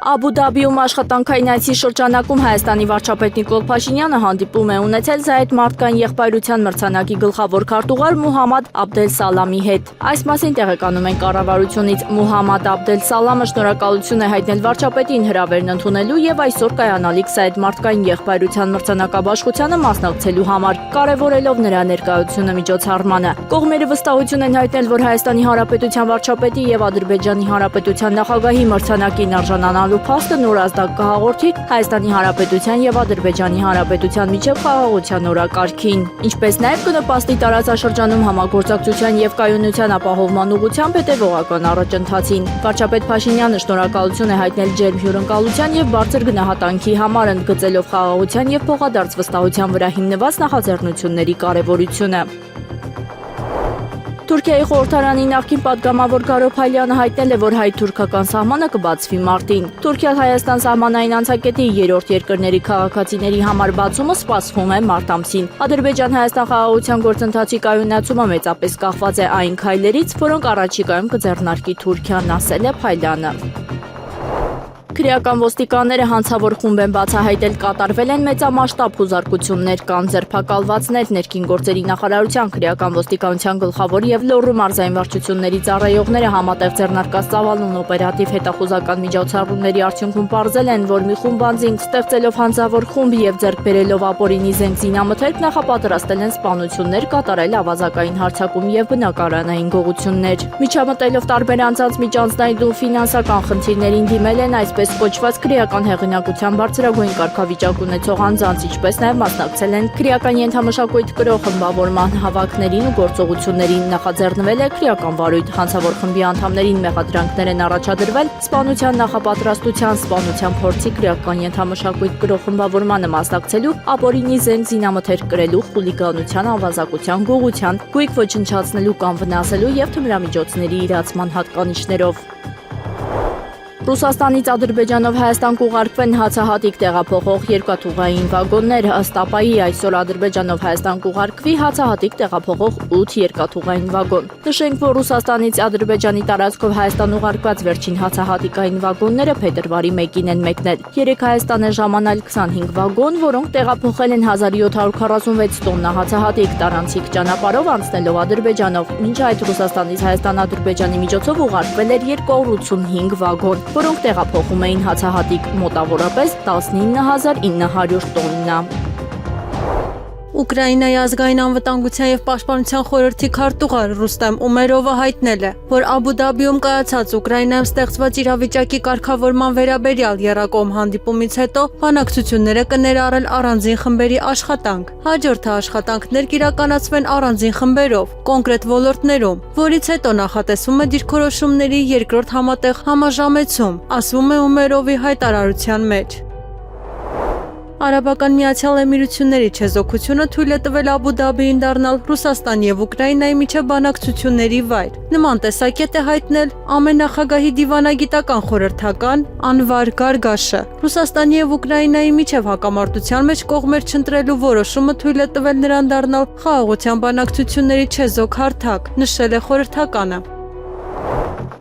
Աբու Դաբիում աշխատանքային այցի շրջանակում Հայաստանի վարչապետ Նիկոլ Փաշինյանը հանդիպում է ունեցել Զայդ մարդկային եղբայրության մրցանակի գլխավոր քարտուղար Մուհամմադ Աբդել Սալամի հետ։ Այս մասին տեղեկանում են կառավարությունից։ Մուհամմադ Աբդել Սալամը շնորհակալություն է հայտնել վարչապետին հրավերն ընդունելու եւ այսօր կայանալիք Զայդ մարդկային եղբայրության մրցանակաբաշխությանը մասնակցելու համար, կարևորելով նրա ներկայությունը միջոցառմանը։ Կողմերը վստահություն են հայտնել, որ Հայաստանի Հանրապետության վարչապետի եւ Ադրբեջանի Հանրապետության նախագահի մրցանակին արժանանալու փաստը նոր ազդակ կհաղորդի Հայաստանի Հանրապետության եւ Ադրբեջանի Հանրապետության միջև խաղաղության օրակարգին, ինչպես նաեւ կնպաստի տարածաշրջանում համագործակցության եւ կայունության ապահովման ուղղությամբ հետեւողական առաջընթացին։ Վարչապետ Փաշինյանը շնորհակալություն է հայտնել ջերմ հյուրընկալության եւ բարձր գնահատանքի համար, ընդգծելով խաղաղության եւ փոխադարձ վստահության վրա հիմնված նախաձեռնությունների կարեւորությունը։ Թուրքիայի խորհրդարանի նախկին պատգամավոր Գարո Փայլյանը հայտնել է, որ հայ-թուրքական սահմանը կբացվի մարտին։ Թուրքիա-Հայաստան սահմանային անցակետի երրորդ երկրների քաղաքացիների համար բացումը սպասվում է մարտ ամսին։ Ադրբեջան-Հայաստան խաղաղության գործընթացի կայունացումը մեծապես կախված է այն քայլերից, որոնք առաջիկայում կձեռնարկի Թուրքիան, ասել է Փայլյանը։ Քրեական ոստիկանները հանցավոր խումբ են բացահայտել, կատարվել են մեծամասշտաբ հուզարկություններ, կան ձերբակալվածներ, ներքին գործերի նախարարության քրեական ոստիկանության գլխավոր եւ Լոռու մարզային վարչությունների ծառայողները համատեղ ձեռնարկած ծավալուն օպերատիվ հետախուզական միջոցառումների արդյունքում պարզել են, որ մի խումբ անձինք ստեղծելով հանցավոր խումբ եւ ձեռք բերելով ապօրինի զենք զինամթերք նախապատրաստել են սպանություններ, կատարել ավազակային հարձակում եւ բնակարանային գողություններ։ Միջամտելով տարբեր անձանց միջանձնային ու ֆինանսական խնդիրներին դիմել են այսպես կոչված քրեական հեղինակության բարձրագույն կարգավիճակ ունեցող անձանց, ինչպես նաև մասնակցել են քրեական ենթամշակույթ կրող խմբավորման հավաքներին ու գործողություններին, նախաձեռնվել է քրեական վարույթ, հանցավոր խմբի անդամներին մեղադրանքներ են առաջադրվել սպանության նախապատրաստության, սպանության փորձի, քրեական ենթամշակույթ կրող խմբավորմանը մասնակցելու, ապօրինի զենք զինամթերք կրելու, խուլիգանության, ավազակության, գողության, գույք ոչնչացնելու կամ վնասելու եւ թմրամիջոցների իրացման հատկանիշներով։ Ռուսաստանից Ադրբեջանով Հայաստան կուղարկվեն հացահատիկ տեղափոխող երկաթուղային վագոններ, ըստ ԱՊԱ-ի այսօր Ադրբեջանով Հայաստան կուղարկվի հացահատիկ տեղափոխող 8 երկաթուղային վագոն։ Նշենք, որ Ռուսաստանից Ադրբեջանի տարածքով Հայաստան ուղարկված վերջին հացահատիկային վագոնները փետրվարի 1-ին են մեկնել։ Երեք Հայաստան է ժամանել 25 վագոն, որոնք տեղափոխել են 1746 տոննա հացահատիկ տարանցիկ ճանապարհով անցնելով Ադրբեջանով։ Մինչ այդ Ռուսաստանից Հայաստան-Ադրբեջանի միջոցով ուղարկվել էր 285 վագոն, որոնք տեղափոխում էին հացահատիկ մոտավորապես 19900 տոննա։ Ուկրաինայի ազգային անվտանգության եւ պաշտպանության խորհրդի քարտուղար Ռուստեմ Ումերովը հայտնել է, որ Աբու Դաբիում կայացած Ուկրաինայում ստեղծված իրավիճակի կարգավորման վերաբերյալ եռակողմ հանդիպումից հետո բանակցությունները կներառել առանձին խմբերի աշխատանք։ Հաջորդը աշխատանքներ կիրականացվեն առանձին խմբերով, կոնկրետ ոլորտներում, որից հետո նախատեսվում է դիրքորոշումների երկրորդ համատեղ համաժամեցում, ասվում է Ումերովի հայտարարության մեջ։ Արաբական Միացյալ Էմիրությունների չեզոքությունը թույլ է տվել Աբու Դաբիին դառնալ Ռուսաստանի եւ Ուկրաինայի միջև բանակցությունների վայր։ Նման տեսակետ է հայտնել ԱՄՆ նախագահի դիվանագիտական խորհրդական Անվար Գարգաշը։ Ռուսաստանի եւ Ուկրաինայի միջև հակամարտության մեջ կողմեր չընտրելու որոշումը թույլ է տվել նրան դառնալ խաղաղության բանակցությունների չեզոք հարթակ, նշել է խորհրդականը։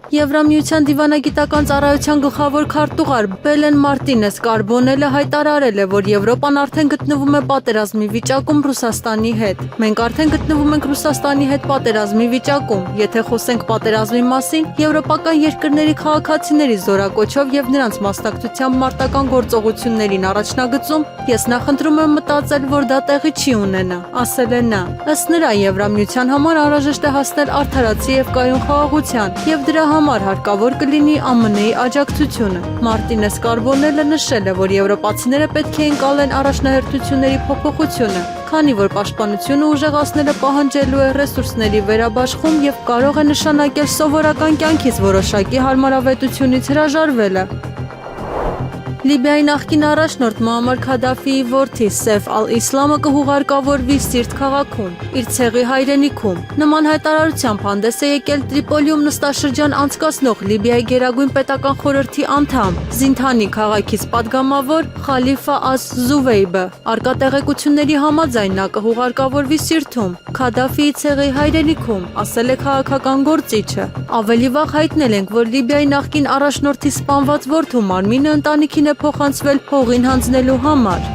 Եվրամիության դիվանագիտական ծառայության գլխավոր քարտուղար Բելեն Մարտինես Կարբոնելը հայտարարել է, որ Եվրոպան արդեն գտնվում է պատերազմի վիճակում Ռուսաստանի հետ։ Մենք արդեն գտնվում ենք Ռուսաստանի հետ պատերազմի վիճակում։ Եթե խոսենք պատերազմի մասին, եվրոպական երկրների քաղաքացիների զորակոչով եւ նրանց մասնակցությամբ մարտական գործողություններին առաջնագծում, ես նախընտրում եմ մտածել, որ դա տեղի չի ունենա, ասել է նա։ Ըստ նրա, Եվրամիության համար անհրաժեշտ է հասնել արդարացի եւ կայուն խաղաղության, եւ դրա համար հարկավոր կլինի ԱՄՆ-ի աջակցությունը։ Մարտինես Կարբոնելը նշել է, որ եվրոպացիները պետք է ընկալեն առաջնահերթությունների փոփոխությունը, քանի որ պաշտպանությունը ուժեղացնելը պահանջելու է ռեսուրսների վերաբաշխում եւ կարող է նշանակել սովորական կյանքից որոշակի հարմարավետությունից հրաժարվելը։ Լիբիայի նախկին առաջնորդ Մուամմար Քադաֆիի որդի Սեյֆ ալ-Իսլամը կհուղարկավորվի Սիրտ քաղաքում, իր ցեղի հայրենիքում։ Նման հայտարարությամբ հանդես է եկել Տրիպոլիում նստաշրջան անցկացնող Լիբիայի գերագույն պետական խորհրդի անդամ, Զինթանի քաղաքից падգամավոր Խալիֆա Աս-Զուվեյբը։ Արկա տեղեկությունների համաձայն նա կհուղարկավորվի Սիրտում, Քադաֆիի ցեղի հայրենիքում, ասել է քաղաքական գործիչը։ Ավելի վաղ հայտնել ենք, որ Լիբիայի նախկին առաջնորդի սպանված որդու մարմինը ընտանիքին է փոխանցվել հողին հանձնելու համար։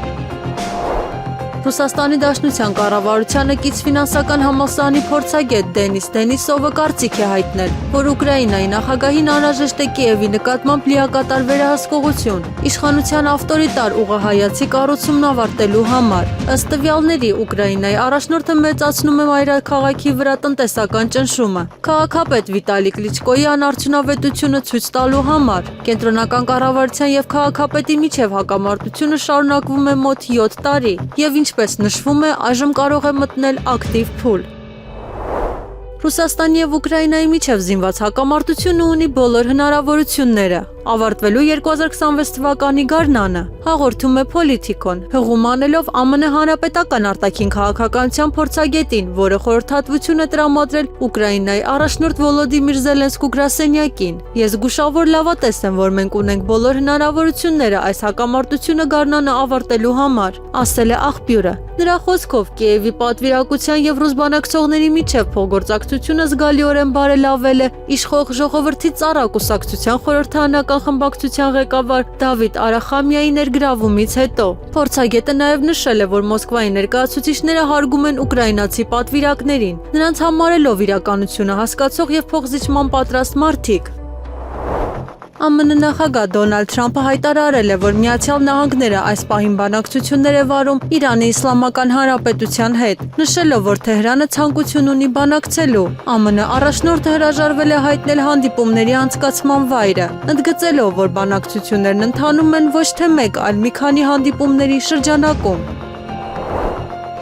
Ռուսաստանի Դաշնության կառավարությանը կից ֆինանսական համալսարանի փորձագետ Դենիս Դենիսովը կարծիք է հայտնել, որ Ուկրաինայի նախագահին անհրաժեշտ է Կիևի նկատմամբ լիակատար վերահսկողություն, իշխանության ավտորիտար ուղղահայացի կառուցումն ավարտելու համար։ Ըստ տվյալների, Ուկրաինայի առաջնորդը մեծացնում է մայրաքաղաքի վրա տնտեսական ճնշումը, քաղաքապետ Վիտալի Կլիչկոյի անարդյունավետությունը ցույց տալու համար։ Կենտրոնական կառավարության եւ քաղաքապետի միջև հակամարտությունը շարունակվում է մոտ 7 տարի եւ ինչպես նշվում է, այժմ կարող է մտնել ակտիվ փուլ։ Ռուսաստանի եւ Ուկրաինայի միջև զինված հակամարտությունը ունի բոլոր հնարավորությունները։ Ավարտվելու 2026 թվականի գարնանը, հաղորդում է Պոլիտիկոն, հղում անելով ԱՄՆ հանրապետական արտաքին քաղաքականության փորձագետին, որը խորհրդատվություն է տրամադրել Ուկրաինայի առաջնորդ Վոլոդիմիր Զելենսկու գրասենյակին։ Ես զգուշավոր լավատես եմ, որ մենք ունենք բոլոր հնարավորությունները այս հակամարտությունը գարնանը ավարտելու համար, ասել է աղբյուրը։ Նրա խոսքով Կիևի պատվիրակության եւ ռուս բանակցողների միջև փոխգործակցությունը զգալիորեն բարելավել է իշխող ժողովրդի ծառա կուսակցության խորհրդարանական խմբակցության ղեկավար Դավիթ Արախամիայի ներգրավումից հետո։ Փորձագետը նաև նշել է, որ Մոսկվայի ներկայացուցիչները հարգում են ուկրաինացի պատվիրակներին, նրանց համարելով իրականությունը հասկացող եւ փոխզիջման պատրաստ մարդիկ։ ԱՄՆ նախագահ Դոնալդ Թրամփը հայտարարել է, որ Միացյալ Նահանգները այս պահին բանակցություններ է վարում Իրանի Իսլամական Հանրապետության հետ, նշելով, որ Թեհրանը ցանկություն ունի բանակցելու։ ԱՄՆ առաջնորդը հրաժարվել է հայտնել հանդիպումների անցկացման վայրը, ընդգծելով, որ բանակցություններն ընթանում են ոչ թե մեկ, այլ մի քանի հանդիպումների շրջանակում։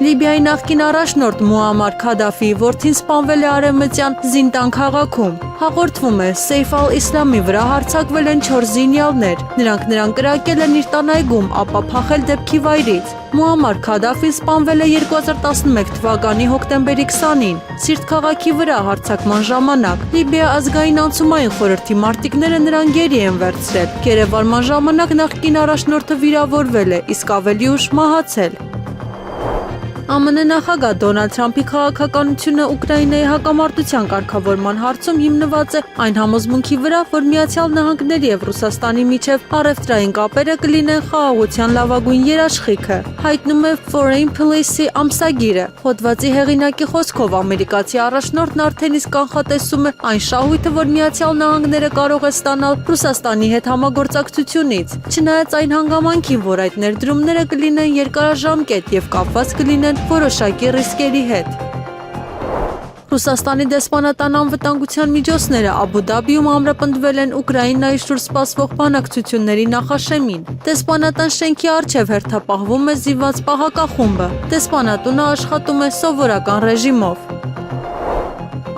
Լիբիայի նախկին առաջնորդ Մուամմար Քադաֆիի որդին սպանվել է արևմտյան Զինտան քաղաքում։ Հաղորդվում է, Սեյֆ ալ-Իսլամի վրա հարձակվել են 4 զինյալներ։ Նրանք նրան կրակել են իր տանայգում, ապա փախել դեպքի վայրից։ Մուամմար Քադաֆին սպանվել է 2011 թվականի հոկտեմբերի 20-ին, Սիրտ քաղաքի վրա հարձակման ժամանակ։ Լիբիա ազգային անցումային խորհրդի մարտիկները նրան գերի են վերցրել։ Գերեվարման ժամանակ նախկին առաջնորդը վիրավորվել է, իսկ ավելի ուշ մահացել։ ԱՄՆ նախագահ Դոնալդ Թրամփի քաղաքականությունը Ուկրաինայի հակամարտության կարգավորման հարցում հիմնված է այն համոզմունքի վրա, որ Միացյալ Նահանգների եւ Ռուսաստանի միջև առևտրային կապերը կլինեն խաղաղության լավագույն երաշխիքը, հայտնում է Foreign Policy ամսագիրը։ Հոդվածի հեղինակի խոսքով ամերիկացի առաջնորդն արդեն իսկ կանխատեսում է այն շահույթը, որ Միացյալ Նահանգները կարող է ստանալ Ռուսաստանի հետ համագործակցությունից, չնայած այն հանգամանքին, որ այդ ներդրումները կլինեն երկարաժամկետ եւ կապված կլինեն որոշակի ռիսկերի հետ։ Ռուսաստանի դեսպանատան անվտանգության միջոցները Աբու Դաբիում ամրապնդվել են Ուկրաինայի շուրջ սպասվող բանակցությունների նախաշեմին։ Դեսպանատան շենքի առջև հերթապահվում է զինված պահակախումբը։ Դեսպանատունը աշխատում է սովորական ռեժիմով։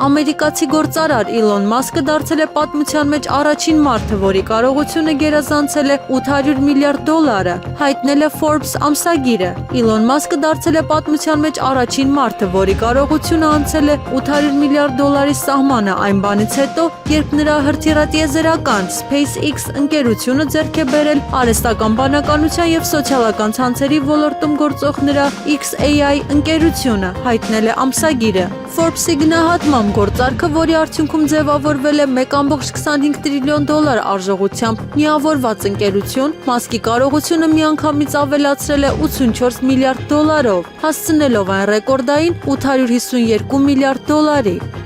Ամերիկացի գործարար Իլոն Մասկը դարձել է պատմության մեջ առաջին մարդը, որի կարողությունը գերազանցել է $800 միլիարդ, հայտնել է Forbes ամսագիրը։ Իլոն Մասկը դարձել է պատմության մեջ առաջին մարդը, որի կարողությունը անցել է $800 միլիարդ սահմանը այն բանից հետո, երբ նրա հրթիռատիեզերական SpaceX ընկերությունը ձեռք է բերել արհեստական բանականության եւ սոցիալական ցանցերի ոլորտում գործող նրա XAI ընկերությունը, հայտնել է ամսագիրը։ Forbes-ի գնահատմամբ գործարքը, որի արդյունքում ձևավորվել է $1.25 տրիլիոն արժողությամբ միավորված ընկերություն, Մասկի կարողությունը միանգամից ավելացրել է $84 միլիարդ, հասցնելով այն ռեկորդային $852 միլիարդ։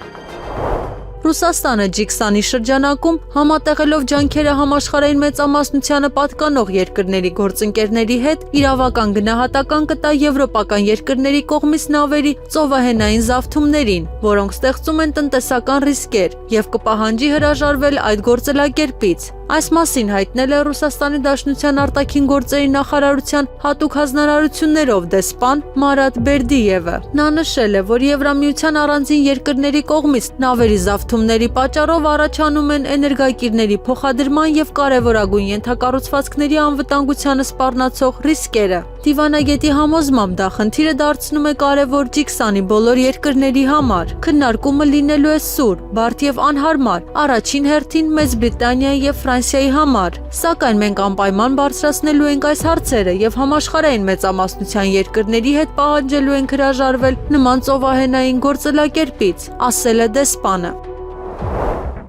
Ռուսաստանը G20-ի շրջանակում համատեղելով ջանքերը համաշխարհային մեծամասնությանը պատկանող երկրների գործընկերների հետ իրավական գնահատական կտա եվրոպական երկրների կողմից նավերի ծովահենային զավթումներին, որոնք ստեղծում են տնտեսական ռիսկեր, եւ կպահանջի հրաժարվել այդ գործելակերպից։ Այս մասին հայտնել է Ռուսաստանի Դաշնության արտաքին գործերի նախարարության հատուկ հանձնարարություններով դեսպան Մարատ Բերդիևը։ Նա նշել է, որ Եվրամիության առանձին երկրների կողմից նավերի զավթումների պատճառով առաջանում են էներգակիրների փոխադրման եւ կարեւորագույն ենթակառուցվածքների անվտանգությանը սպառնացող ռիսկերը։ Դիվանագետի համոզմամբ դա խնդիրը դարձնում է կարևոր G20-ի բոլոր երկրների համար։ Քննարկումը լինելու է սուր, բարդ եւ անհարմար, առաջին հերթին Մեծ Բրիտանիայի եւ Ֆրանսիայի համար։ Սակայն մենք անպայման բարձրացնելու ենք այս հարցերը եւ համաշխարհային մեծամասնության երկրների հետ պահանջելու ենք հրաժարվել նման ծովահենային գործելակերպից, ասել է դեսպանը։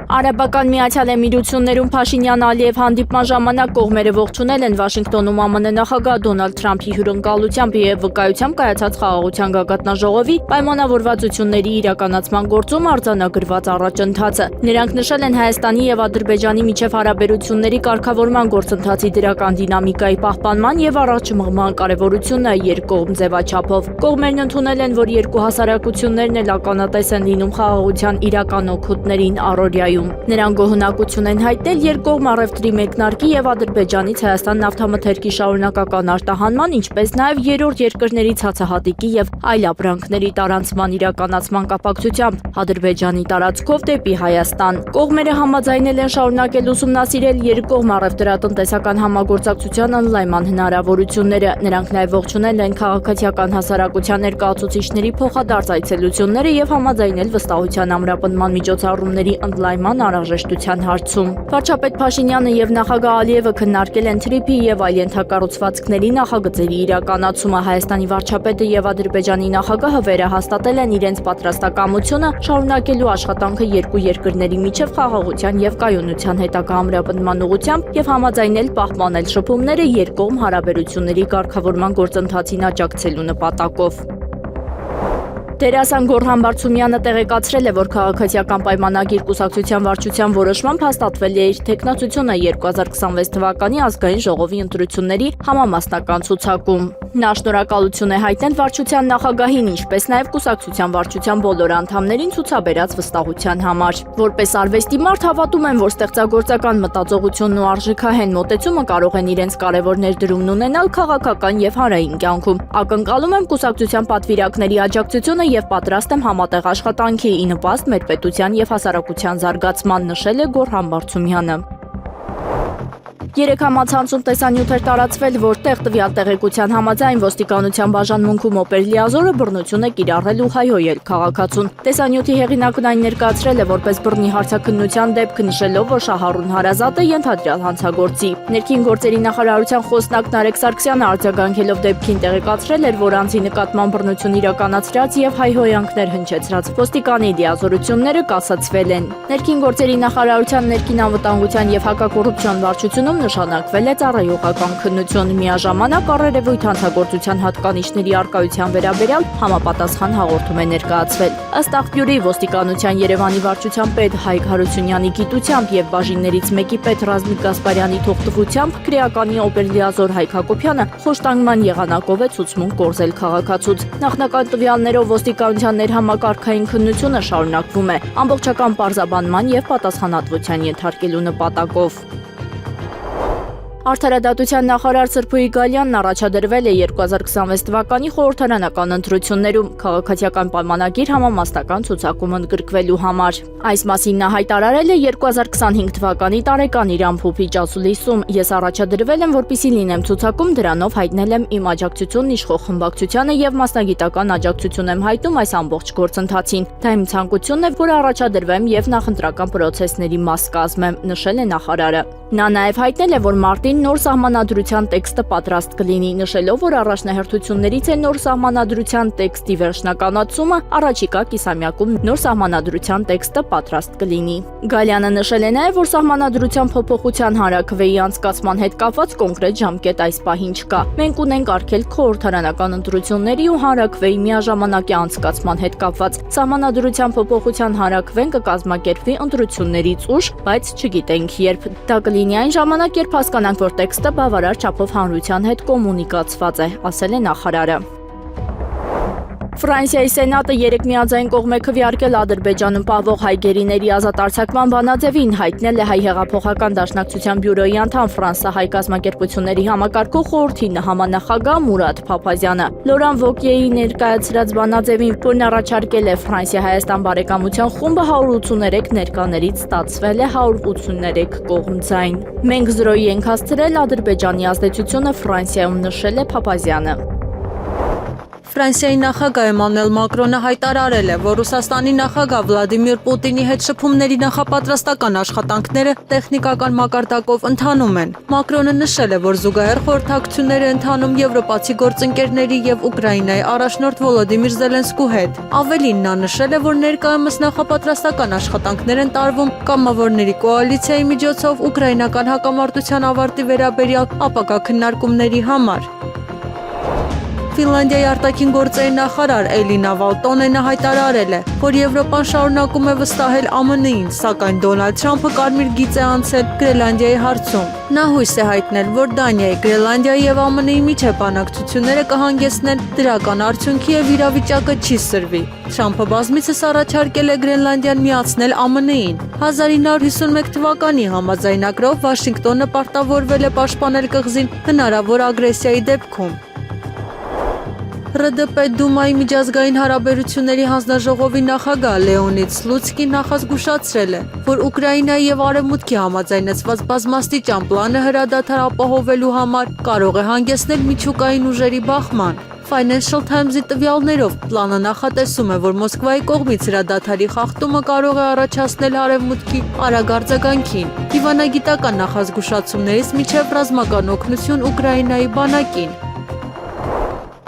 Արաբական Միացյալ Էմիրություններում Փաշինյան-Ալիև հանդիպման ժամանակ կողմերը ողջունել են Վաշինգտոնում ԱՄՆ նախագահ Դոնալդ Թրամփի հյուրընկալությամբ եւ վկայությամբ կայացած խաղաղության գագաթնաժողովի պայմանավորվածությունների իրականացման գործում արձանագրված առաջընթացը։ Նրանք նշել են Հայաստանի եւ Ադրբեջանի միջև հարաբերությունների կարգավորման գործընթացի դրական դինամիկայի պահպանման եւ առաջմղման կարեւորությունը երկկողմ ձևաչափով։ Կողմերն ընդունել են, որ երկու հասարակություններն էլ ականատես են լինում խաղաղության իրական օգուտներին առօրյայում։ Նրանք գոհունակություն են հայտնել երկկողմ առևտրի մեկնարկի եւ Ադրբեջանից Հայաստան նավթամթերքի շարունակական արտահանման, ինչպես նաեւ երրորդ երկրների ցածահատիկի եւ այլ ապրանքների տարանցման իրականացման կապակցությամբ Ադրբեջանի տարածքով դեպի Հայաստան։ Կողմերը համաձայնել են շարունակել ուսումնասիրել երկկողմ առևտրատնտեսական համագործակցության ընդլայնման հնարավորությունները։ Նրանք նաեւ ողջունել են քաղաքացիական հասարակության ներկայացուցիչների փոխադարձ այցելությունները եւ համաձայնել վստահության ամրապնդման միջոցառումների ընդլայնման անհրաժեշտության հարցում։ Վարչապետ Փաշինյանը եւ նախագահ Ալիևը քննարկել են թրիփի եւ այլ ենթակառուցվածքների նախագծերի իրականացումը։ Հայաստանի վարչապետը եւ Ադրբեջանի նախագահը վերահաստատել են իրենց պատրաստակամությունը շարունակելու աշխատանքը երկու երկրների միջև խաղաղության եւ կայունության հետագա ամրապնդման ուղղությամբ եւ համաձայնել պահպանել շփումները երկկողմ հարաբերությունների կարգավորման գործընթացին աջակցելու նպատակով։ Դերասան Գորհան Բարցումյանը տեղեկացրել է, որ քաղաքացիական պայմանագիր կուսակցության վարչության որոշմամբ հաստատվել է իր թեկնածությունը 2026 թվականի ազգային ժողովի ընտրությունների համամասնական ցուցակում։ Նա շնորհակալություն է հայտնել վարչության նախագահին, ինչպես նաև կուսակցության վարչության բոլոր անդամներին ցուցաբերած վստահության համար։ Որպես արվեստի մարդ հավատում եմ, որ ստեղծագործական մտածողությունն ու արժեքահեն մոտեցումը կարող են իրենց կարևոր ներդրումն ունենալ քաղաքական եւ հանրային կյանքում։ Ակնկալում եմ կուսակցության պատվիրակների աջակցությունը եւ պատրաստ եմ համատեղ աշխատանքի ի նպաստ մեր պետության եւ հասարակության զարգացման, նշել է Գորհան Բարցումյանը։ Երեք համացանցում տեսանյութ էր տարածվել, որտեղ տվյալ տեղեկության համաձայն ոստիկանության բաժանմունքում օպեր լիազորը բռնություն է կիրառել ու հայհոյել քաղաքացուն։ Տեսանյութի հեղինակն այն ներկայացրել է որպես բռնի հարցաքննության դեպք, նշելով, որ Շահառուն Հարազատը ենթադրյալ հանցագործի։ Ներքին գործերի նախարարության խոսնակ Նարեկ Սարգսյանը արձագանքելով դեպքին տեղեկացրել էր, որ անձի նկատմամբ բռնություն իրականացրած եւ հայհոյանքներ հնչեցրած ոստիկանի լիազորությունները կասացվել են։ Ներքին գործերի նախարարության ներքին անվտանգության եւ հակակոռուպցիոն վարչությունում նշանակվել է ծառայողական քննություն, միաժամանակ առերևույթ հանցագործության հատկանիշների առկայության վերաբերյալ համապատասխան հաղորդում է ներկայացվել։ Ըստ աղբյուրի ոստիկանության Երևանի վարչության պետ Հայկ Հարությունյանի գիտությամբ եւ բաժիններից մեկի պետ Ռազմիկ Գասպարյանի թողտվությամբ քրեականի օպերլիազոր Հայկ Հակոբյանը խոշտանգման եղանակով է ցուցմունք կորզել քաղաքացուց։ Նախնական տվյալներով ոստիկանության ներհամակարգային քննությունը շարունակվում է ամբողջական պարզաբանման եւ պատասխանատվության ենթարկելու նպատակով։ Արդարադատության նախարար Սրփուհի Գալյանն առաջադրվել է 2026 թվականի խորհրդարանական ընտրություններում քաղաքացիական պայմանագիր համամասնական ցուցակում ընդգրկվելու համար։ Այս մասին նա հայտարարել է 2025 թվականի տարեկան իր ամփոփիչ ասուլիսում։ Ես առաջադրվել եմ, որպեսզի լինեմ ցուցակում, դրանով հայտնել եմ իմ աջակցությունն իշխող խմբակցությանը եւ մասնագիտական աջակցություն եմ հայտնում այս ամբողջ գործընթացին։ Դա իմ ցանկությունն է, որ առաջադրվեմ եւ նախընտրական պրոցեսների մաս կազմեմ, նշել է նախարարը։ Նա նաև հայտնել է, որ մարտին նոր սահմանադրության տեքստը պատրաստ կլինի, նշելով, որ առաջնահերթություններից է նոր սահմանադրության տեքստի վերջնականացումը, առաջիկա կիսամյակում նոր սահմանադրության տեքստը պատրաստ կլինի։ Գալյանը նշել է նաև, որ սահմանադրության փոփոխության հանրաքվեի անցկացման հետ կապված կոնկրետ ժամկետ այս պահին չկա։ Մենք ունենք արգելք խորհրդարանական ընտրությունների ու հանրաքվեի միաժամանակյա անցկացման հետ կապված։ Սահմանադրության փոփոխության հանրաքվեն կկազմակերպվի ընտրություններից ուշ, բայց չգիտենք երբ։ Դա կլինի այն ժամանակ, երբ հասկանանք, որ տեքստը բավարար չափով հանրության հետ կոմունիկացված է, ասել է նախարարը։ Ֆրանսիայի Սենատը երեք միաձայն կողմ է քվեարկել Ադրբեջանում պահվող հայ գերիների ազատ արձակման բանաձևին, հայտնել է Հայ հեղափոխական դաշնակցության բյուրոյի անդամ Ֆրանսա-հայ կազմակերպությունների համակարգող խորհրդի համանախագահ Մուրադ Փափազյանը։ Լորան Վոկիեի ներկայացրած բանաձևին, որն առաջարկել է Ֆրանսիա-Հայաստան բարեկամության խումբը 183 ներկաներից ստացվել է 183 կողմ ձայն։ Մենք 0-ի ենք հասցրել Ադրբեջանի ազդեցությունը Ֆրանսիայում, նշել է Փափազյանը։ Ֆրանսիայի նախագահ Էմանուել Մակրոնը հայտարարել է, որ Ռուսաստանի նախագահ Վլադիմիր Պուտինի հետ շփումների նախապատրաստական աշխատանքները տեխնիկական մակարդակով ընթանում են։ Մակրոնը նշել է, որ զուգահեռ խորհրդակցություններ է ընթանում եվրոպացի գործընկերների եւ Ուկրաինայի առաջնորդ Վոլոդիմիր Զելենսկու հետ։ Ավելին նա նշել է, որ ներկայումս նախապատրաստական աշխատանքներ են տարվում կամավորների կոալիցիայի միջոցով ուկրաինական հակամարտության ավարտի վերաբերյալ ապագա քննարկումների համար։ Ֆինլանդիայի արտաքին գործերի նախարար Էլինա Վալտոնենը հայտարարել է, որ Եվրոպան շարունակում է վստահել ԱՄՆ-ին, սակայն Դոնալդ Թրամփը կարմիր գիծ է անցել Գրենլանդիայի հարցում։ Նա հույս է հայտնել, որ Դանիայի, Գրենլանդիայի եւ ԱՄՆ-ի միջև բանակցությունները կհանգեցնեն դրական արդյունքի եւ իրավիճակը չի սրվի։ Թրամփը բազմիցս առաջարկել է Գրենլանդիան միացնել ԱՄՆ-ին։ 1951 թվականի համաձայնագրով Վաշինգտոնը պարտավորվել է պաշտպանել կղզին հնարավոր ագրեսիայի դեպքում։ ՌԴՊ Դումայի միջազգային հարաբերությունների հանձնաժողովի նախագահ Լեոնիդ Սլուցկին նախազգուշացրել է, որ Ուկրաինայի եւ Արևմուտքի համաձայնեցված բազմաստիճան պլանը հրադադար ապահովելու համար կարող է հանգեցնել միջուկային ուժերի բախման։ Financial Times-ի տվյալներով պլանը նախատեսում է, որ Մոսկվայի կողմից հրադադարի խախտումը կարող է առաջացնել Արևմուտքի արագ արձագանքին, դիվանագիտական նախազգուշացումներից մինչև ռազմական օգնություն Ուկրաինայի բանակին։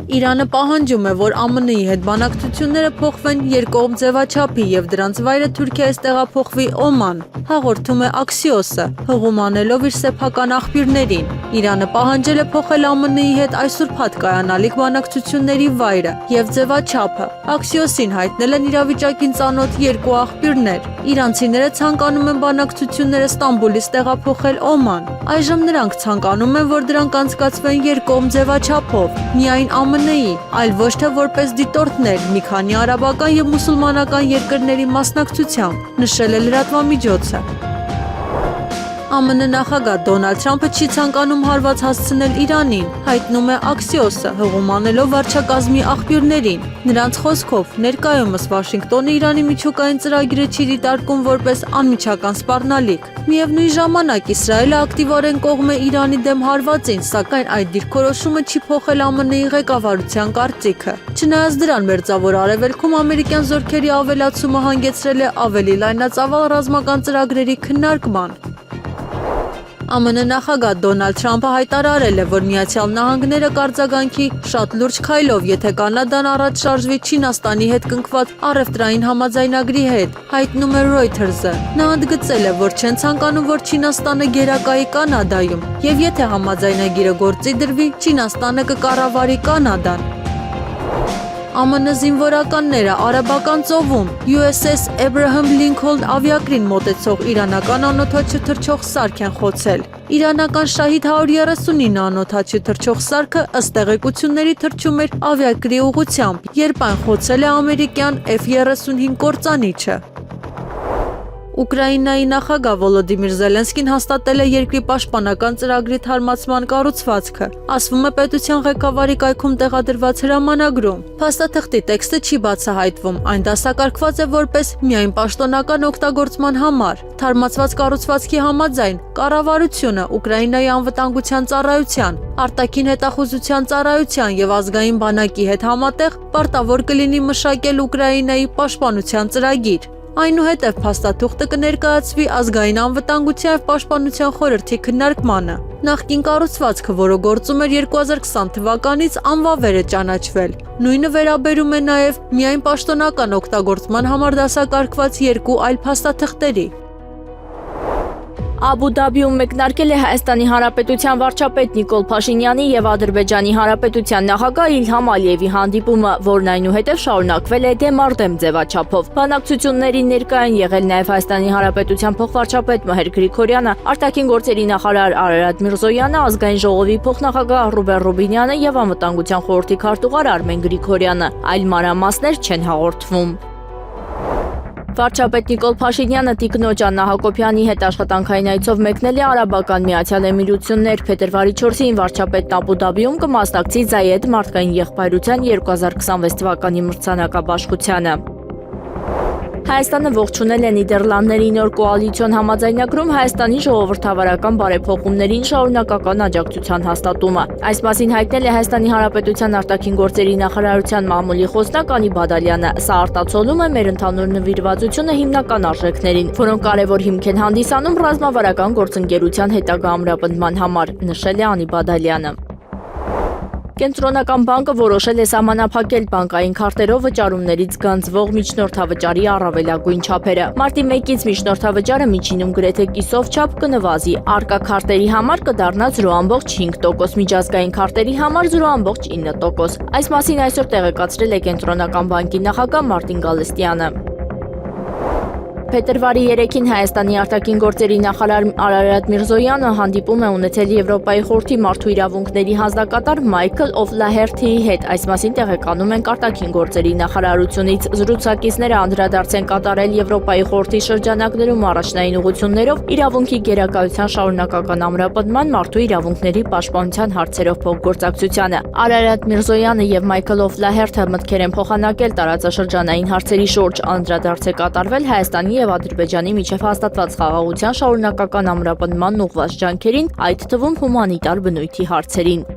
Իրանը պահանջում է, որ ԱՄՆ-ի հետ բանակցությունները փոխվեն երկկողմ ձևաչափի եւ դրանց վայրը Թուրքիայից տեղափոխվի Օման, հաղորդում է Axios-ը, հղում անելով իր սեփական աղբյուրներին։ Իրանը պահանջել է փոխել ԱՄՆ-ի հետ այսօր կայանալիք բանակցությունների վայրը եւ ձևաչափը։ Axios-ին հայտնել են իրավիճակին ծանոթ երկու աղբյուրներ։ Իրանցիները ցանկանում են բանակցությունները Ստամբուլից տեղափոխել Օման։ Այժմ նրանք ցանկանում են, որ դրանք անցկացվեն երկկողմ ձևաչափով, միայն ԱՄՆ-ի, այլ ոչ թե որպես դիտորդներ մի քանի արաբական եւ մուսուլմանական երկրների մասնակցությամբ, նշել է լրատվամիջոցը։ ԱՄՆ նախագահ Դոնալդ Թրամփը չի ցանկանում հարված հասցնել Իրանին, հայտնում է Axios-ը, հղում անելով վարչակազմի աղբյուրներին։ Նրանց խոսքով, ներկայումս Վաշինգտոնը Իրանի միջուկային ծրագիրը չի դիտարկում որպես անմիջական սպառնալիք։ Միևնույն ժամանակ Իսրայելը ակտիվորեն կողմ է Իրանի դեմ հարվածին, սակայն այդ դիրքորոշումը չի փոխել ԱՄՆ-ի ղեկավարության կարծիքը։ Չնայած դրան, Մերձավոր Արևելքում ամերիկյան զորքերի ավելացումը հանգեցրել է ավելի լայնածավալ ռազմական ծրագրերի քննարկման։ ԱՄՆ նախագահ Դոնալդ Թրամփը հայտարարել է, որ Միացյալ Նահանգները կարձագանքի շատ լուրջ քայլով, եթե Կանադան առաջ շարժվի Չինաստանի հետ կնքված առևտրային համաձայնագրի հետ, հայտնում է Reuters-ը։ Նա ընդգծել է, որ չեն ցանկանում, որ Չինաստանը գերակայի Կանադայում, եւ եթե համաձայնագիրը գործի դրվի, Չինաստանը կկառավարի Կանադան։ ԱՄՆ զինվորականները Արաբական ծովում USS Abraham Lincoln ավիակրին մոտեցող իրանական անօդաչու թռչող սարք են խոցել։ Իրանական Շահիդ 139 անօդաչու թռչող սարքը ըստ տեղեկությունների թռչում էր ավիակրի ուղղությամբ, երբ այն խոցել է ամերիկյան F-35 կործանիչը։ Ուկրաինայի նախագահ Վոլոդիմիր Զելենսկին հաստատել է երկրի պաշտպանական ծրագրի թարմացման կառուցվածքը, ասվում է պետության ղեկավարի կայքում տեղադրված հրամանագրում։ Փաստաթղթի տեքստը չի բացահայտվում, այն դասակարգված է որպես միայն պաշտոնական օգտագործման համար։ Թարմացված կառուցվածքի համաձայն կառավարությունը Ուկրաինայի անվտանգության ծառայության, արտաքին հետախուզության ծառայության եւ ազգային բանակի հետ համատեղ պարտավոր կլինի մշակել Ուկրաինայի պաշտպանության ծրագիր։ Այնուհետև փաստաթուղթը կներկայացվի ազգային անվտանգության եւ պաշտպանության խորհրդի քննարկմանը։ Նախկին կառուցվածքը, որը գործում էր 2020 թվականից, անվավեր է ճանաչվել։ Նույնը վերաբերում է նաեւ միայն պաշտոնական օգտագործման համար դասակարգված երկու այլ փաստաթղթերի։ Աբու Դաբիում մեկնարկել է Հայաստանի Հանրապետության վարչապետ Նիկոլ Փաշինյանի եւ Ադրբեջանի Հանրապետության նախագահ Իլհամ Ալիևի հանդիպումը, որն այնուհետև շարունակվել է դեմարդեմ ձևաչափով։ Բանակցություններին ներկայ են եղել նաեւ Հայաստանի Հանրապետության փոխվարչապետ Մհեր Գրիգորյանը, արտաքին գործերի նախարար Արարատ Միրզոյանը, ազգային ժողովի փոխնախագահ Ռուբեն Ռուբինյանը եւ անվտանգության խորհրդի քարտուղար Արմեն Գրիգորյանը։ Այլ մանրամասներ չեն հաղորդվում։ Վարչապետ Նիկոլ Փաշինյանը տիկնոջ Աննա Հակոբյանի հետ աշխատանքային այցով մեկնել է Արաբական Միացյալ Էմիրություններ։ Փետրվարի 4-ին վարչապետն Աբու Դաբիում կմասնակցի Զայեդ մարդկային եղբայրության 2026 թվականի մրցանակաբաշխությանը։ Հայաստանը ողջունել է Նիդերլանդների նոր կոալիցիոն համաձայնագրում Հայաստանի ժողովրդավարական բարեփոխումներին շարունակական աջակցության հաստատումը։ Այս մասին հայտնել է Հայաստանի Հանրապետության արտաքին գործերի նախարարության մամուլի խոսնակ Անի Բադալյանը։ Սա արտացոլում է մեր ընդհանուր նվիրվածությունը հիմնական արժեքներին, որոնք կարևոր հիմք են հանդիսանում ռազմավարական գործընկերության հետագա ամրապնդման համար, նշել է Անի Բադալյանը։ Կենտրոնական բանկը որոշել է սահմանափակել բանկային քարտերով վճարումներից գանձվող միջնորդավճարի առավելագույն չափերը։ Մարտի 1-ից միջնորդավճարը միջինում գրեթե կիսով չափ կնվազի։ Արկա քարտերի համար կդառնա 0.5%, միջազգային քարտերի համար 0.9%։ Այս մասին այսօր տեղեկացրել է Կենտրոնական բանկի նախագահ Մարտին Գալստյանը։ Փետրվարի 3-ին Հայաստանի արտաքին գործերի նախարար Արարատ Միրզոյանը հանդիպում է ունեցել Եվրոպայի խորհրդի մարդու իրավունքների հանձնակատար Մայքլ Օֆլահերթիի հետ։ Այս մասին տեղեկանում են արտաքին գործերի նախարարությունից։ Զրուցակիցները անդրադարձ են կատարել Եվրոպայի խորհրդի շրջանակներում առաջնային ուղղություններով իրավունքի գերակայության շարունակական ամրապնդման, մարդու իրավունքների պաշտպանության հարցերով փոխգործակցությանը։ Արարատ Միրզոյանը եւ Մայքլ Օֆլահերթը մտքեր են փոխանակել տարածաշրջանային հարցերի շուրջ, անդրադարձ է կատարվել Հայաստանի եւ Ադրբեջանի միջև հաստատված խաղաղության շարունակական ամրապնդման ուղղված ջանքերին, այդ թվում հումանիտար բնույթի հարցերին։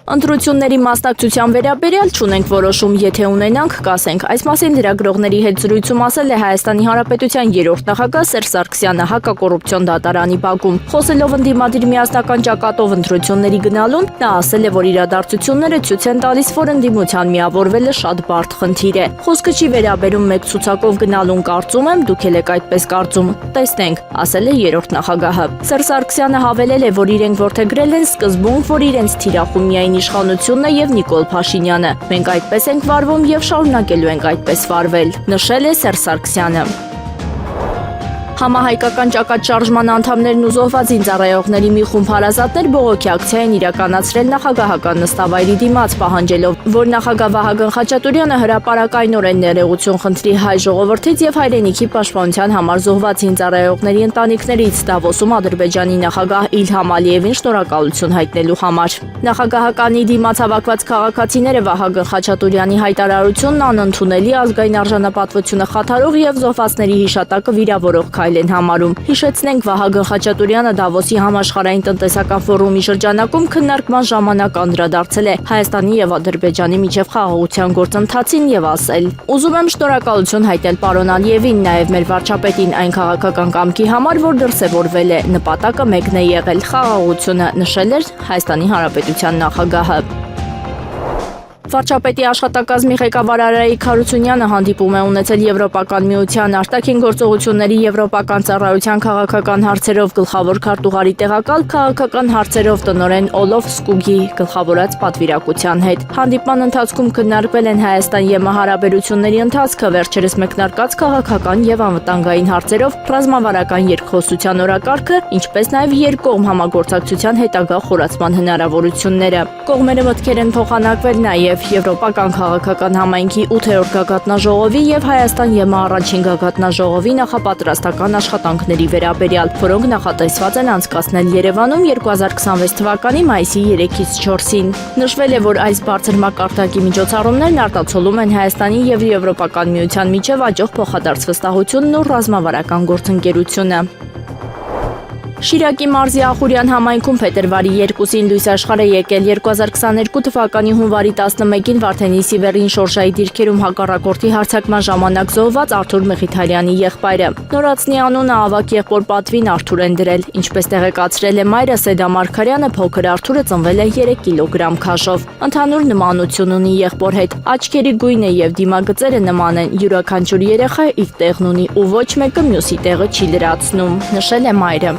Ընտրությունների մասնակցության վերաբերյալ չունենք որոշում, եթե ունենանք, կասենք։ Այս մասին լրագրողների հետ զրույցում ասել է Հայաստանի Հանրապետության երրորդ նախագահ Սերժ Սարգսյանը հակակոռուպցիոն դատարանի բակում։ Խոսելով ընդդիմադիր միասնական ճակատով ընտրությունների գնալուն, նա ասել է, որ իրադարձությունները ցույց են տալիս, որ ընդդիմության միավորվելը շատ բարդ խնդիր է։ Խոսքը չի վերաբերում մեկ ցուցակով գնալուն, կարծում եմ, դուք եք այդպես կարծում։ Տեսնենք, ասել է երրորդ նախագահը։ Սերժ Սարգսյանը հավելել է, որ իրենք որդեգրել են սկզբում, որ իրենց թիրախումային իշխանությունն է եւ Նիկոլ Փաշինյանը։ Մենք այդպես ենք վարվում եւ շարունակելու ենք այդպես վարվել, նշել է Սերժ Սարգսյանը։ Համահայկական ճակատշարժման անդամներն ու զոհված ծառայողների մի խումբ հարազատներ բողոքի ակցիա են իրականացրել նախագահական նստավայրի դիմաց, պահանջելով, որ նախագահ Վահագն Խաչատուրյանը հրապարակայնորեն ներողություն խնդրի հայ ժողովրդից եւ հայրենիքի պաշտպանության համար զոհված ծառայողների ընտանիքներից, Դավոսում Ադրբեջանի նախագահ Իլհամ Ալիևին շնորհակալություն հայտնելու համար։ Նախագահականի դիմաց հավաքված քաղաքացիները Վահագն Խաչատուրյանի հայտարարությունն անընդունելի, ազգային արժանապատվությունը խաթարող եւ զոհվածների հիշատակը վիրավորող են համարում։ Հիշեցնենք, Վահագն Խաչատուրյանը Դավոսի համաշխարհային տնտեսական ֆորումի շրջանակում քննարկման ժամանակ անդրադարձել է Հայաստանի եւ Ադրբեջանի միջև խաղաղության գործընթացին եւ ասել. «Ուզում եմ շնորհակալություն հայտնել պարոն Ալիևին, նաեւ մեր վարչապետին այն քաղաքական կամքի համար, որ դրսեւորվել է։ Նպատակը մեկն է եղել՝ խաղաղությունը», նշել էր Հայաստանի Հանրապետության նախագահը։ Վարչապետի աշխատակազմի ղեկավար Արայիկ Հարությունյանը հանդիպում է ունեցել Եվրոպական միության արտաքին գործողությունների եվրոպական ծառայության քաղաքական հարցերով գլխավոր քարտուղարի տեղակալ քաղաքական հարցերով տնօրեն Օլոֆ Սկուգի գլխավորած պատվիրակության հետ։ Հանդիպման ընթացքում քննարկվել են Հայաստան ԵՄ հարաբերությունների ընթացքը, վերջերս մեկնարկած քաղաքական եւ անվտանգային հարցերով ռազմավարական երկխոսության օրակարգը, ինչպես նաեւ երկկողմ համագործակցության հետագա խորացման հնարավորությունները։ Կողմերը մտքեր են փոխանակվել նաեւ Եվրոպական քաղաքական համայնքի 8-րդ գագաթնաժողովի եւ Հայաստան ԵՄ առաջին գագաթնաժողովի նախապատրաստական աշխատանքների վերաբերյալ, որոնք նախատեսված են անցկացնել Երևանում 2026 թվականի մայիսի 3-ից 4-ին։ Նշվել է, որ այս բարձր մակարդակի միջոցառումներն արտացոլում են Հայաստանի եւ Եվրոպական միության միջև աճող փոխադարձ վստահությունն ու ռազմավարական գործընկերությունը։ Շիրակի մարզի Ախուրյան համայնքում փետրվարի 2-ին լույս աշխարհ է եկել 2022 թվականի հունվարի 11-ին Վարդենի Սիվերին Շորժայի դիրքերում հակառակորդի հարձակման ժամանակ զոհված Արթուր Մխիթարյանի եղբայրը։ Նորածնի անունը ավագ եղբոր պատվին Արթուր են դրել, ինչպես տեղեկացրել է մայրը Սեդա Մարգարյանը, փոքր Արթուրը ծնվել է 3 կիլոգրամ քաշով։ Ընդհանուր նմանություն ունի եղբոր հետ, աչքերի գույնը եւ դիմագծերը նման են, յուրաքանչյուր երեխա իր տեղն ունի ու ոչ մեկը մյուսի տեղը չի լրացնում, նշել է մայրը։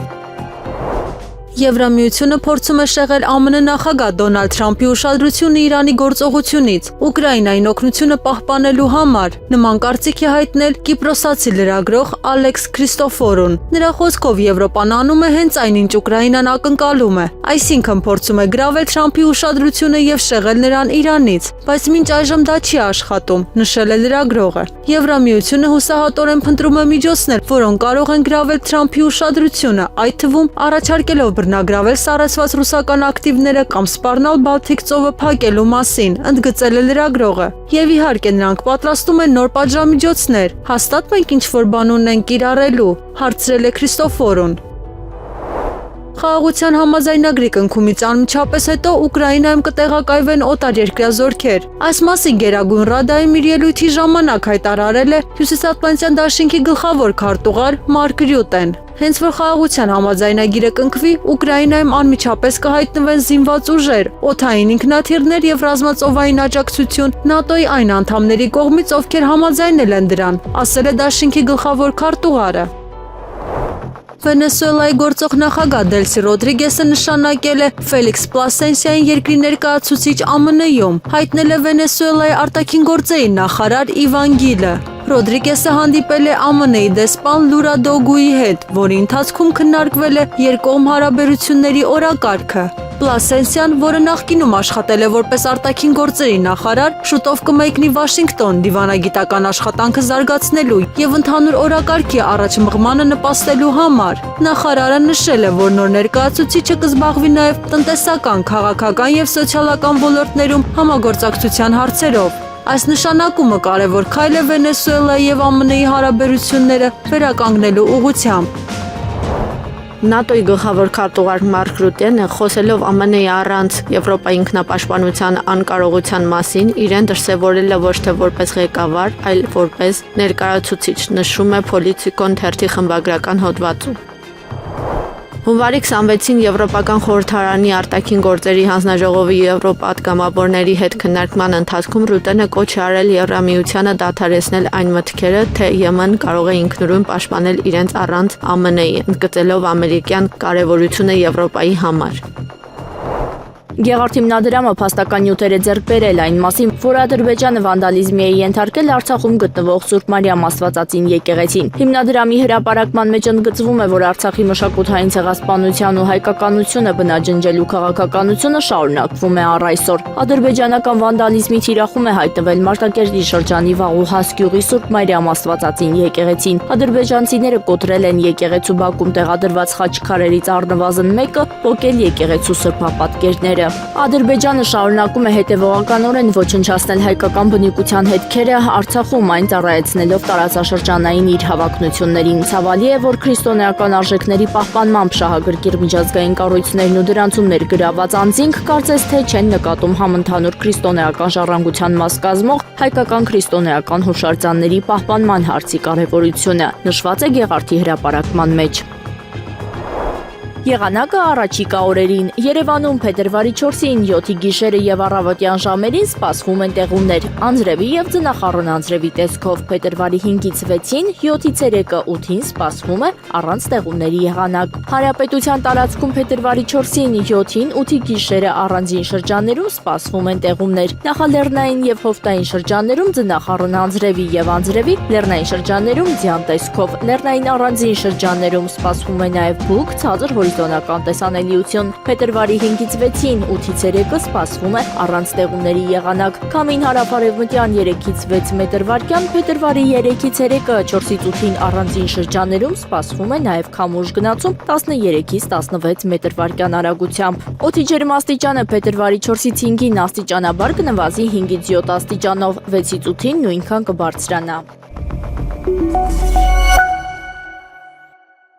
Եվրամիությունը փորձում է շեղել ԱՄՆ նախագահ Դոնալդ Թրամփի ուշադրությունը Իրանի գործողությունից Ուկրաինային օգնությունը պահպանելու համար։ Նման կարծիք է հայտնել կիպրոսացի լրագրող Ալեքս Քրիստոֆորուն։ Նրա խոսքով Եվրոպան անում է հենց այն, ինչ Ուկրաինան ակնկալում է, այսինքն փորձում է գրավել Թրամփի ուշադրությունը եւ շեղել նրան Իրանից, բայց մինչ այժմ դա չի աշխատում, նշել է լրագրողը։ Եվրամիությունը հուսահատորեն փնտրում է միջոցներ, որոնք կարող են գրավել Թրամփի ուշադրությունը, այդ թվում առաջարկելով բռնագրավել սառեցված ռուսական ակտիվները կամ սպառնալ Բալթիկ ծովը փակելու մասին, ընդգծել է լրագրողը։ Եվ իհարկե նրանք պատրաստում են նոր պատժամիջոցներ։ Հաստատ մենք ինչ-որ բան ունենք կիրառելու, հարցրել է Քրիստոֆորուն։ Խաղաղության համաձայնագրի կնքումից անմիջապես հետո Ուկրաինայում կտեղակայվեն օտարերկրյա զորքեր։ Այս մասին Գերագույն Ռադայում իր ելույթի ժամանակ հայտարարել է Հյուսիսատլանտյան դաշինքի գլխավոր քարտուղար Մարկ Ռյուտեն։ Հենց որ խաղաղության համաձայնագիրը կնքվի, Ուկրաինայում անմիջապես կհայտնվեն զինված ուժեր, օդային ինքնաթիռներ եւ ռազմածովային աջակցություն ՆԱՏՕ-ի այն անդամների կողմից, ովքեր համաձայնել են դրան, ասել է դաշինքի գլխավոր քարտուղարը։ Վենեսուելայի գործող նախագահ Դելսի Ռոդրիգեսը նշանակել է Ֆելիքս Պլասենսիային երկրի ներկայացուցիչ ԱՄՆ-ում, հայտնել է Վենեսուելայի արտաքին գործերի նախարար Իվան Գիլը։ Ռոդրիգեսը հանդիպել է ԱՄՆ-ի դեսպան Լուրա Դոգուի հետ, որի ընթացքում քննարկվել է երկկողմ հարաբերությունների օրակարգը։ Պլասենսիան, որը նախկինում աշխատել է որպես արտաքին գործերի նախարար, շուտով կմեկնի Վաշինգտոն դիվանագիտական աշխատանքը զարգացնելու եւ ընդհանուր օրակարգի առաջմղմանը նպաստելու համար։ Նախարարը նշել է, որ նոր ներկայացուցիչը կզբաղվի նաեւ տնտեսական, քաղաքական եւ սոցիալական ոլորտներում համագործակցության հարցերով։ Այս նշանակումը կարևոր քայլ է Վենեսուելայի եւ ԱՄՆ-ի հարաբերությունները վերականգնելու ուղղությամբ։ ՆԱՏՕ-ի գլխավոր քարտուղար Մարկ Ռուտենը խոսելով ԱՄՆ-ի առանց Եվրոպայի ինքնապաշտպանության անկարողության մասին իրեն դրսևորել է ոչ թե որպես ղեկավար, այլ որպես ներկայացուցիչ, նշում է Politico թերթի խմբագրական հոդվածում։ Հունվարի 26-ին Եվրոպական խորհրդարանի արտաքին գործերի հանձնաժողովի եվրոպատգամավորների հետ քննարկման ընթացքում Ռուտենը կոչ է արել Եվրամիությանը դադարեցնել այն մտքերը, թե ԵՄ-ն կարող է ինքնուրույն պաշտպանել իրենց առանց ԱՄՆ-ի, ընդգծելով ամերիկյան կարևորությունը Եվրոպայի համար։ Գեղարդ հիմնադրամը փաստական նյութեր է ձեռք բերել այն մասին, որ Ադրբեջանը վանդալիզմի է ենթարկել Արցախում գտնվող Սուրբ Մարիամ Աստվածածին եկեղեցին։ Հիմնադրամի հրապարակման մեջ ընդգծվում է, որ Արցախի մշակութային ցեղասպանության ու հայկականությունը բնաջնջելու քաղաքականությունը շարունակվում է առ այսօր։ Ադրբեջանական վանդալիզմի թիրախում է հայտնվել Մարտակերտի շրջանի Վաղուհաս գյուղի Սուրբ Մարիամ Աստվածածին եկեղեցին։ Ադրբեջանցիները կոտրել են եկեղեցու բակում տեղադրված խաչքարերից առնվազն մեկը, փոկել եկեղեցու սրբապատկերները։ Ադրբեջանը շարունակում է հետևողականորեն ոչնչացնել հայկական բնիկության հետքերը Արցախում, այն ծառայեցնելով տարածաշրջանային իր հավակնություններին։ Ցավալի է, որ քրիստոնեական արժեքների պահպանմամբ շահագրգիռ միջազգային կառույցներն ու դրանցում ներգրաված անձինք կարծես թե չեն նկատում համընդհանուր քրիստոնեական ժառանգության մաս կազմող հայկական քրիստոնեական հուշարձանների պահպանման հարցի կարևորությունը, նշված է Գեղարդի հրապարակման մեջ։ Եղանակը առաջիկա օրերին Երևանում փետրվարի 4-ին 7-ի գիշերը եւ առավոտյան ժամերին սպասվում են տեղումներ անձրևի եւ ձնախառն անձրևի տեսքով փետրվարի 5-ից 6-ին 7-ի ցերեկը 8-ին սպասվում է առանց տեղումների եղանակ Հանրապետության տարածքում փետրվարի 4-ին 7-ին 8-ի գիշերը առանձին շրջաններում սպասվում են տեղումներ նախալեռնային եւ հովտային շրջաններում ձնախառն անձրևի եւ անձրևի լեռնային շրջաններում ձյան տեսքով լեռնային առանձին շրջաններում սպասվում է նաեւ փուք ցածր հորիզոնական տեսանելիություն փետրվարի 5-ից 6-ին 8-ի ցերեկը սպասվում է առանց տեղումների եղանակ քամին հարավարևմտյան 3-ից 6 մետր վարկյան փետրվարի 3-ի ցերեկը 4-ից 8-ին առանձին շրջաններում սպասվում է նաեւ քամուշ գնացում 13-ից 16 մետր վարկյան արագությամբ օդի ջերմաստիճանը փետրվարի 4-ից 5-ին աստիճանաբար կնվազի 5-ից 7 աստիճանով 6-ից 8-ին նույնքան կբարձրանա